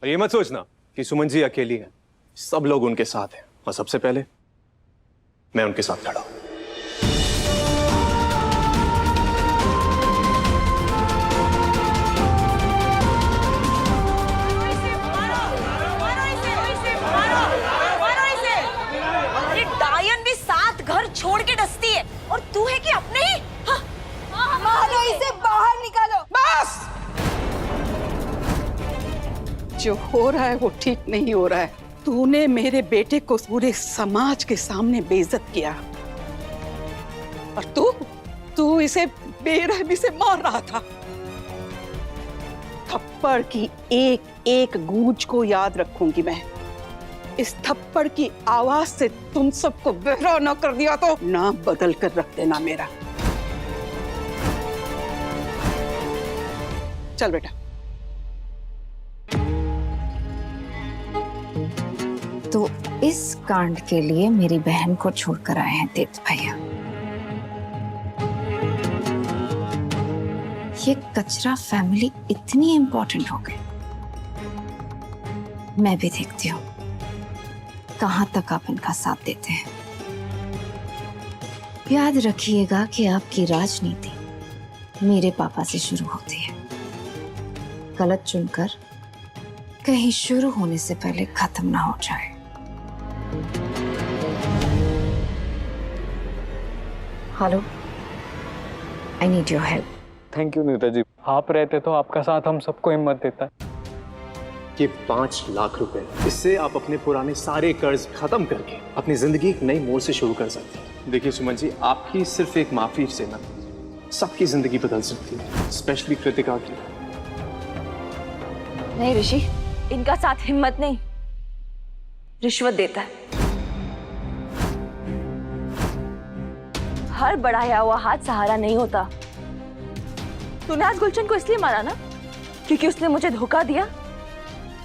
और ये मत सोचना कि सुमन जी अकेली है, सब लोग उनके साथ हैं और सबसे पहले मैं उनके साथ खड़ा हूं। छोड़ के डसती है और तू है कि अपने ही। मारो इसे, बाहर निकालो। बस! जो हो रहा है वो ठीक नहीं हो रहा है। तूने मेरे बेटे को पूरे समाज के सामने बेइज्जत किया और तू इसे बेरहमी से मार रहा था। थप्पड़ की एक एक गूंज को याद रखूंगी मैं। इस थप्पड़ की आवाज से तुम सबको बहरा न कर दिया तो नाम बदल कर रख देना मेरा। चल बेटा। तो इस कांड के लिए मेरी बहन को छोड़कर आए हैं तीर्थ भैया। ये कचरा फैमिली इतनी इंपॉर्टेंट हो गई। मैं भी देखती हूँ कहां तक आप इनका साथ देते हैं। याद रखिएगा कि आपकी राजनीति मेरे पापा से शुरू होती है। गलत चुनकर कहीं शुरू होने से पहले खत्म ना हो जाए। Hello, I need your help. Thank you Netaji, आप रहते तो आपका साथ हम सबको हिम्मत देता है। ये 5 लाख रुपए, इससे आप अपने पुराने सारे कर्ज खत्म करके अपनी जिंदगी एक नई मोड़ से शुरू कर सकते हैं। देखिए सुमन जी, आपकी सिर्फ एक माफी से ना सबकी जिंदगी बदल सकती है, स्पेशली कृतिका की। नहीं ऋषि, इनका साथ हिम्मत नहीं, रिश्वत देता है। हर बढ़ाया हुआ हाथ सहारा नहीं होता। तूने आज गुलशन को इसलिए मारा ना क्योंकि उसने मुझे धोखा दिया।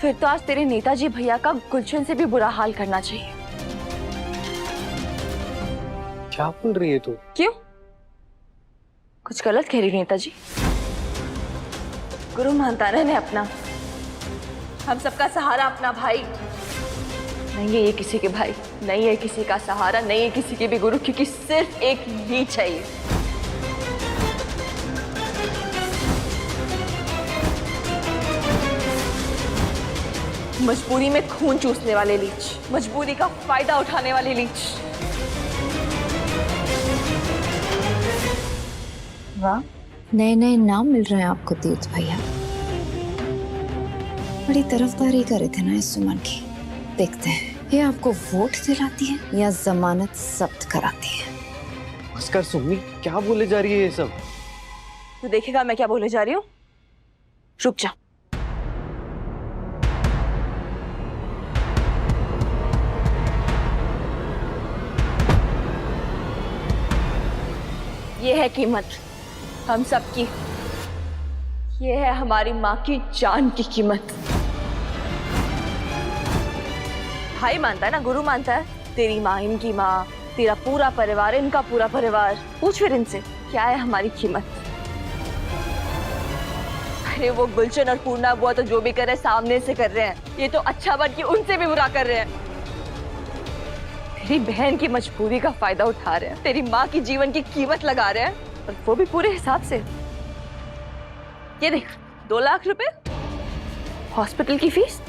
फिर तो आज तेरे नेताजी भैया का गुलशन से भी बुरा हाल करना चाहिए। क्या बोल रही है तू? क्यों? कुछ गलत कह रही नेताजी? गुरु मानता है अपना, हम सबका सहारा अपना भाई। नहीं है ये किसी के भाई, नहीं है किसी का सहारा, नहीं है किसी के भी गुरु, क्योंकि सिर्फ एक ही चाहिए। मजबूरी में खून चूसने वाले लीच, मजबूरी का फायदा उठाने वाले लीच। वाह, नए नए नाम मिल रहे हैं आपको तीर्थ भैया। बड़ी तरफदारी कर रहे थे ना इस सुमन की। देखते हैं ये आपको वोट दिलाती है या जमानत जब्त कराती है। भास्कर, सुमनी क्या बोले जा रही है ये सब? तू देखेगा मैं क्या बोले जा रही हूँ। रुक जा। ये है कीमत हम सबकी। ये है हमारी माँ की जान की कीमत। भाई मानता है ना, गुरु मानता है। तेरी माँ, इनकी माँ, तेरा पूरा परिवार, इनका पूरा परिवार। पूछ फिर इनसे क्या है हमारी कीमत। अरे वो गुलशन और पूर्णा बुआ तो जो भी कर रहे हैं सामने से कर रहे हैं। ये तो अच्छा बन के उनसे भी बुरा कर रहे हैं। तेरी बहन की मजबूरी का फायदा उठा रहे हैं, तेरी माँ की जीवन की कीमत लगा रहे हैं, और वो भी पूरे हिसाब से। ये देख, 2 लाख रुपए हॉस्पिटल की फीस,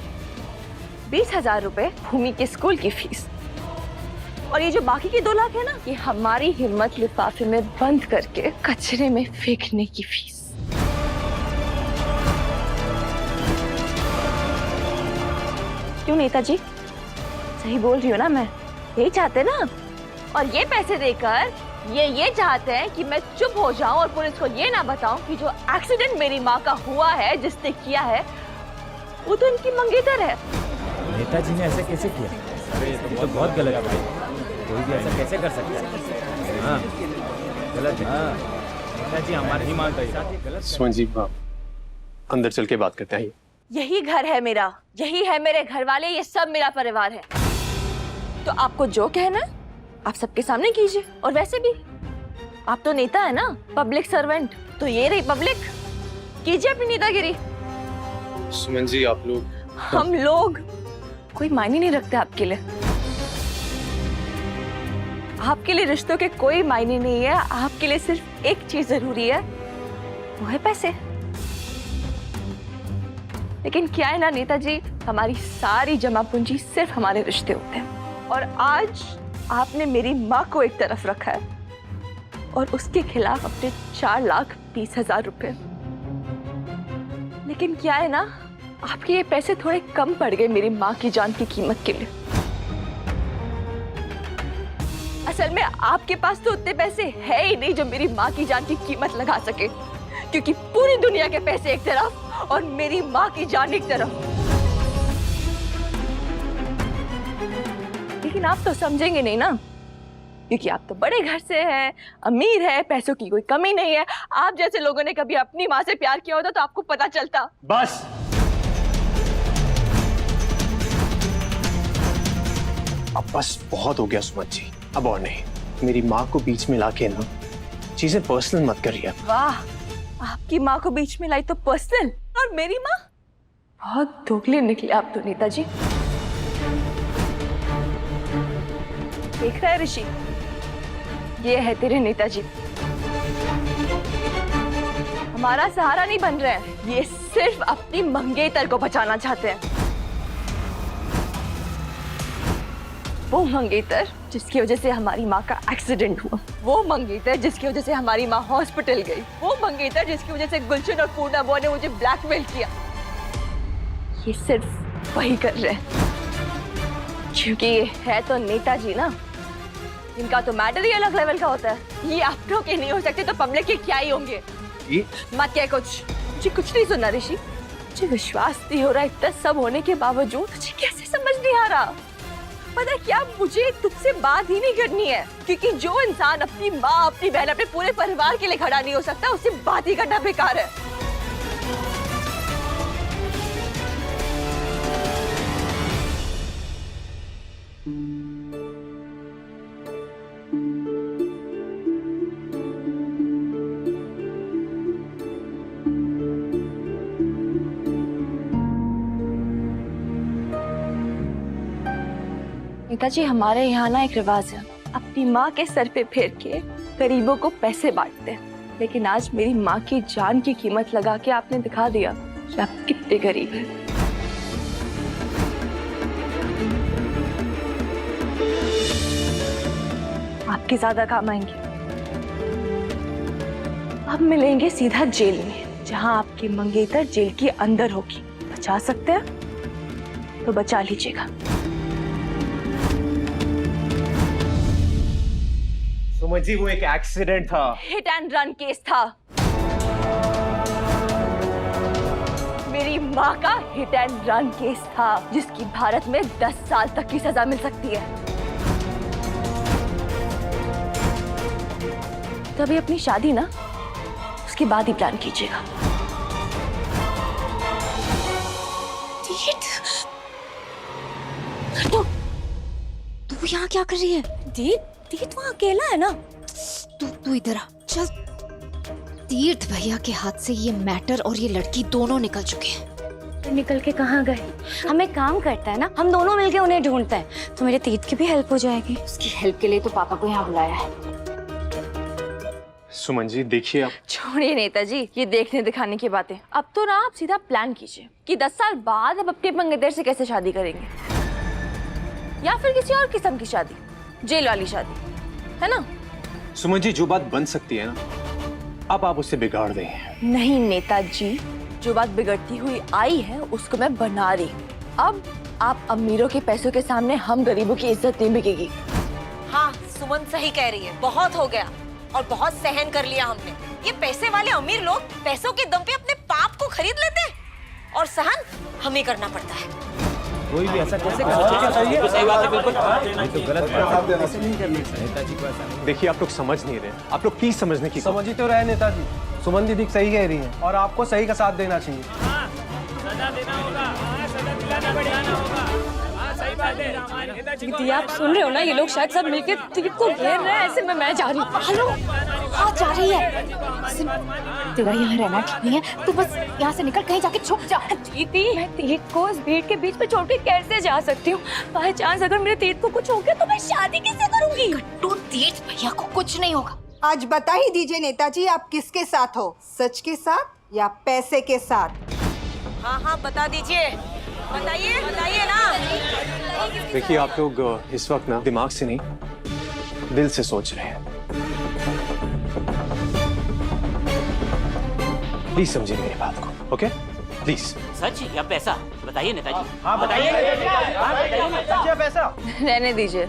20,000 रुपए भूमि के स्कूल की फीस, और ये जो बाकी के 2 लाख है ना, ये हमारी हिम्मत लिफाफे में बंद करके कचरे में फेंकने की फीस। क्यों नेताजी, सही बोल रही हो ना मैं? यही चाहते ना। और ये पैसे देकर ये चाहते हैं कि मैं चुप हो जाऊं और पुलिस को ये ना बताऊं कि जो एक्सीडेंट मेरी माँ का हुआ है, जिसने किया है, वो तो इनकी मंगेतर है। नेताजी ने ऐसा कैसे किया? अरे ये तो बहुत गलत है भाई। कोई भी ऐसा कैसे कर सकता है? हाँ, गलत है। नेताजी हमारे ही मानता है। सुमन जी, अंदर चल के बात करते हैं। यही घर है मेरा, यही है मेरे घर वाले, ये सब मेरा परिवार है। तो आपको जो कहना है आप सबके सामने कीजिए। और वैसे भी आप तो नेता है ना, पब्लिक सर्वेंट, तो ये रही पब्लिक, कीजिए अपनी नेतागिरी। सुमन जी, आप लोग हम लोग कोई मायने नहीं रखते आपके लिए। आपके लिए रिश्तों के कोई मायने नहीं है। आपके लिए सिर्फ एक चीज जरूरी है, वो है पैसे। लेकिन क्या है ना नेताजी, हमारी सारी जमा पूंजी सिर्फ हमारे रिश्ते होते हैं। और आज आपने मेरी माँ को एक तरफ रखा है और उसके खिलाफ अपने 4,20,000 रुपए। लेकिन क्या है ना, आपके ये पैसे थोड़े कम पड़ गए मेरी माँ की जान की कीमत के लिए। असल में आपके पास तो उतने पैसे है ही नहीं जो मेरी माँ की जान की कीमत लगा सके, क्योंकि पूरी दुनिया के पैसे एक तरफ और मेरी माँ की जान एक तरफ। लेकिन आप तो समझेंगे नहीं ना, क्योंकि आप तो बड़े घर से हैं, अमीर है, पैसों की कोई कमी नहीं है। आप जैसे लोगों ने कभी अपनी माँ से प्यार किया होता तो आपको पता चलता। बस अब बस बहुत हो गया सुमन जी, अब और नहीं। मेरी माँ को बीच में लाके ना चीजें पर्सनल मत करिए। वाह, आपकी माँ को बीच में लाई तो पर्सनल, और मेरी माँ? बहुत दोगले निकले आप तो नेताजी। देख रहा है ऋषि, ये है तेरे नेताजी। हमारा सहारा नहीं बन रहे हैं, ये सिर्फ अपनी मंगेतर को बचाना चाहते हैं। वो मंगेतर जिसकी वजह से हमारी माँ का एक्सीडेंट हुआ, वो मंगेतर जिसकी वजह से हमारी माँ हॉस्पिटल गई, वो मंगेतर जिसकी वजह से गुलशन और पूर्णा बुआ ने मुझे ब्लैकमेल किया। ये सिर्फ वही कर रहे हैं क्योंकि ये है तो नेताजी ना, इनका तो मैटर ही अलग लेवल का होता है। ये आप लोग के नहीं हो सकते तो पब्लिक के क्या ही होंगे। मत क्या कुछ, मुझे कुछ नहीं सुनना ऋषि। मुझे विश्वास नहीं हो रहा, इतना सब होने के बावजूद मुझे कैसे समझ नहीं आ रहा। पता क्या, मुझे तुमसे बात ही नहीं करनी है, क्योंकि जो इंसान अपनी माँ, अपनी बहन, अपने पूरे परिवार के लिए खड़ा नहीं हो सकता, उससे बात ही करना बेकार है। नेताजी, हमारे यहाँ ना एक रिवाज है, अपनी माँ के सर पे फेर के गरीबों को पैसे बांटते हैं। लेकिन आज मेरी माँ की जान की कीमत लगा के आपने दिखा दिया कि आप कितने गरीब हैं। आपके ज्यादा काम आएंगे। अब मिलेंगे सीधा जेल में, जहाँ आपकी मंगेतर जेल के अंदर होगी। बचा सकते हैं तो बचा लीजिएगा। सुमन जी, वो एक एक्सीडेंट था, हिट एंड रन केस था। मेरी माँ का हिट एंड रन केस था, जिसकी भारत में 10 साल तक की सजा मिल सकती है। तभी अपनी शादी ना उसके बाद ही प्लान कीजिएगा। तू यहाँ क्या कर रही है? तीर्थ वहाँ अकेला है ना। तू इधर आ, चल। तीर्थ भैया के हाथ से ये मैटर और ये लड़की दोनों निकल चुके हैं। निकल के कहाँ गए? हम एक काम करता है ना, हम दोनों मिलके उन्हें ढूंढते हैं, तो मेरे तीर्थ की भी हेल्प हो जाएगी। उसकी हेल्प के लिए तो पापा को यहाँ बुलाया है। सुमन जी देखिए, आप छोड़िए नेताजी ये देखने दिखाने की बातें। अब तो ना आप सीधा प्लान कीजिए कि 10 साल बाद अब अपने मंगेतर से कैसे शादी करेंगे, या फिर किसी और किस्म की शादी, जेल वाली शादी, है ना? सुमन जी, जो बात बन सकती है ना, अब आप उसे बिगाड़ दें। नहीं नेताजी, जो बात बिगड़ती हुई आई है उसको मैं बना रही। अब आप अमीरों के पैसों के सामने हम गरीबों की इज्जत नहीं बिकेगी। हाँ, सुमन सही कह रही है। बहुत हो गया और बहुत सहन कर लिया हमने। ये पैसे वाले अमीर लोग पैसों के दम पे अपने पाप को खरीद लेते हैं और सहन हमें करना पड़ता है। कोई भी ऐसा कैसे कर सकता है? सही बात है, बिल्कुल। ये तो गलत बात है, ऐसे नहीं करनी चाहिए। नेताजी को ऐसा नहीं। देखिए, आप लोग समझ नहीं रहे, आप लोग प्लीज समझने की समझ ही तो रहे नेताजी। सुमन दीदी सही कह रही है और आपको सही का साथ देना चाहिए। सजा देना होगा, सजा दिलाना बढ़ियाना होगा। सही बात है। दीदी आप सुन रहे हो ना, ये लोग शायद सब मिलके तीर्थ को घेर रहे हैं। ऐसे में मैं जा रही हूँ। हेलो कहाँ जा रही है? सुन, तेरा यहाँ रहना ठीक नहीं है, तू बस यहाँ से निकल, कहीं जाके छुप जा। दीदी, मैं तीर्थ को उस भीड़ के बीच में छोड़ के कैसे जा सकती हूँ? बाय चांस अगर मेरे तीर्थ को कुछ हो गया तो मैं शादी कैसे करूंगी? गट्टू, तीर्थ भैया को कुछ नहीं होगा। आज बता ही दीजिए नेताजी, आप किसके साथ हो, सच के साथ या पैसे के साथ? हाँ हाँ बता दीजिए, बताइए बताइए ना। देखिए आप लोग इस वक्त ना दिमाग से नहीं दिल से सोच रहे हैं। प्लीज समझिए मेरी बात को, ओके? प्लीज। सच या पैसा? बताइए नेताजी। हाँ बताइए, सच या पैसा? रहने दीजिए,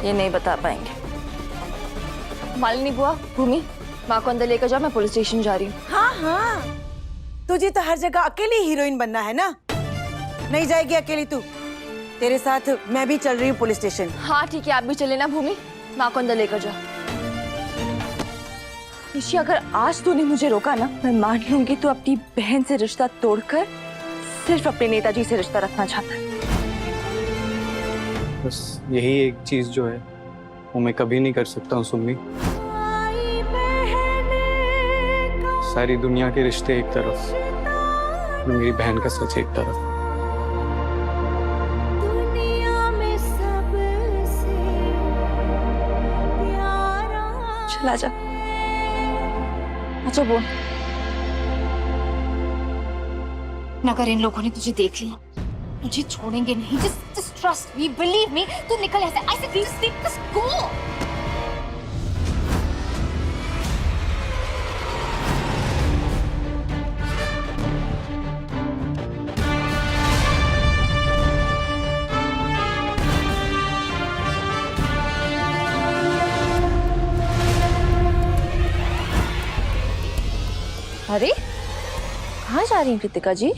ये नहीं बता पाएंगे। मालिनी बुआ, भूमि, माँ को अंदर लेकर जाओ, मैं पुलिस स्टेशन जा रही हूँ। हाँ हाँ, तुझे तो हर जगह अकेली हीरोइन बनना है ना? नहीं जाएगी अकेली तू, तेरे साथ मैं भी चल रही हूँ पुलिस स्टेशन। हाँ ठीक है, आप भी चले ना भूमि, माँ को अंदर लेकर जाओ। ऋषि, अगर आज तूने मुझे रोका ना, मैं मान लूंगी तू अपनी बहन से रिश्ता तोड़कर सिर्फ अपने नेताजी से रिश्ता रखना चाहता है। बस यही एक चीज जो है वो मैं कभी नहीं कर सकता हूँ सुम्मी। सारी दुनिया के रिश्ते एक तरफ, मेरी बहन का सच एक तरफ। चला जा। अच्छा बोल। अगर इन लोगों ने तुझे देख लिया, मुझे छोड़ेंगे नहीं। just trust me, believe me। तू निकल ऐसे, just go। अरे कहाँ जा रही हैं कृतिका जी?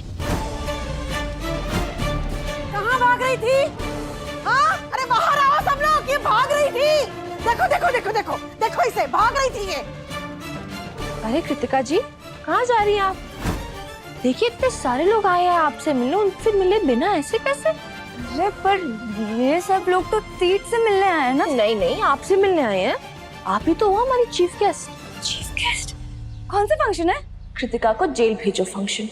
कहाँ भाग रही थी? हाँ, अरे बाहर आओ सब लोग, ये भाग रही थी। देखो देखो देखो देखो देखो इसे, भाग रही थी ये। अरे कृतिका जी, कहाँ जा रही हैं आप? देखिए इतने सारे लोग आए हैं आपसे मिलने, उनसे मिले बिना ऐसे कैसे? अरे पर ये सब लोग तो तीर्थ से मिलने आए हैं ना? नहीं नहीं, आपसे मिलने आए हैं। आप ही तो हो हमारी चीफ गेस्ट। Chief guest? कौन सा फंक्शन है? कृतिका को जेल भेजो फंक्शन।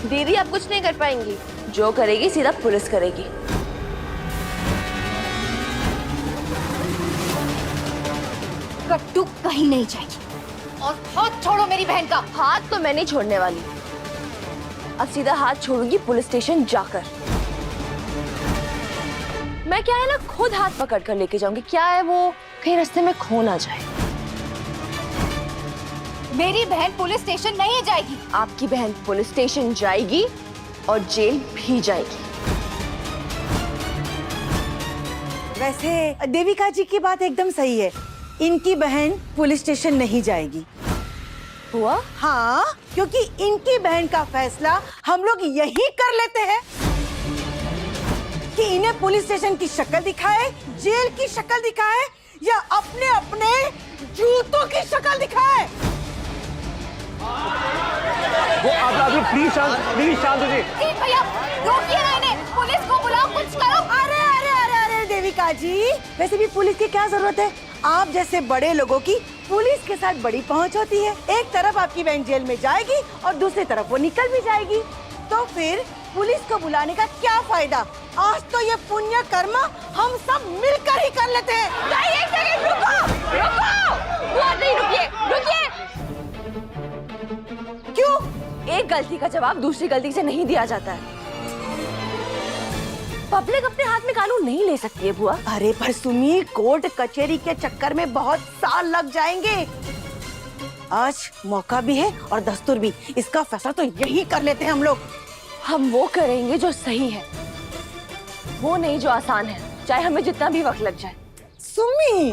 दीदी आप कुछ नहीं कर पाएंगी, जो करेगी सीधा पुलिस करेगी। गट्टू कहीं नहीं जाएगी। और हाथ छोड़ो मेरी बहन का। हाथ तो मैं नहीं छोड़ने वाली, अब सीधा हाथ छोड़ूंगी पुलिस स्टेशन जाकर। मैं क्या है ना खुद हाथ पकड़ कर लेके जाऊंगी, क्या है वो कहीं रास्ते में खो ना जाए। मेरी बहन पुलिस स्टेशन नहीं जाएगी। आपकी बहन पुलिस स्टेशन जाएगी और जेल भी जाएगी। वैसे देविका जी की बात एकदम सही है, इनकी बहन पुलिस स्टेशन नहीं जाएगी। हुआ? हाँ, क्योंकि इनकी बहन का फैसला हम लोग यही कर लेते हैं कि इन्हें पुलिस स्टेशन की शक्ल दिखाए, जेल की शक्ल दिखाए या अपने अपने जूतों की शक्ल दिखाए। वो आप प्लीज शांत हो जाइए। भैया रोकिए ना इन्हें, पुलिस को बुलाओ, कुछ करो। अरे अरे अरे अरे देविका जी, वैसे भी पुलिस की क्या जरूरत है? आप जैसे बड़े लोगों की पुलिस के साथ बड़ी पहुंच होती है। एक तरफ आपकी बहन जेल में जाएगी और दूसरी तरफ वो निकल भी जाएगी, तो फिर पुलिस को बुलाने का क्या फायदा? आज तो ये पुण्य कर्म हम सब मिलकर ही कर लेते हैं। एक सेकंड रुको, रुको, नहीं रुकिए, रुकिए। क्यों? एक गलती का जवाब दूसरी गलती से नहीं दिया जाता है। पब्लिक अपने हाथ में कानून नहीं ले सकती है बुआ। अरे पर सुनिए, कोर्ट कचहरी के चक्कर में बहुत साल लग जाएंगे। आज मौका भी है और दस्तूर भी, इसका फैसला तो यही कर लेते हैं हम लोग। हम वो करेंगे जो सही है, वो नहीं जो आसान है, चाहे हमें जितना भी वक्त लग जाए। सुमी,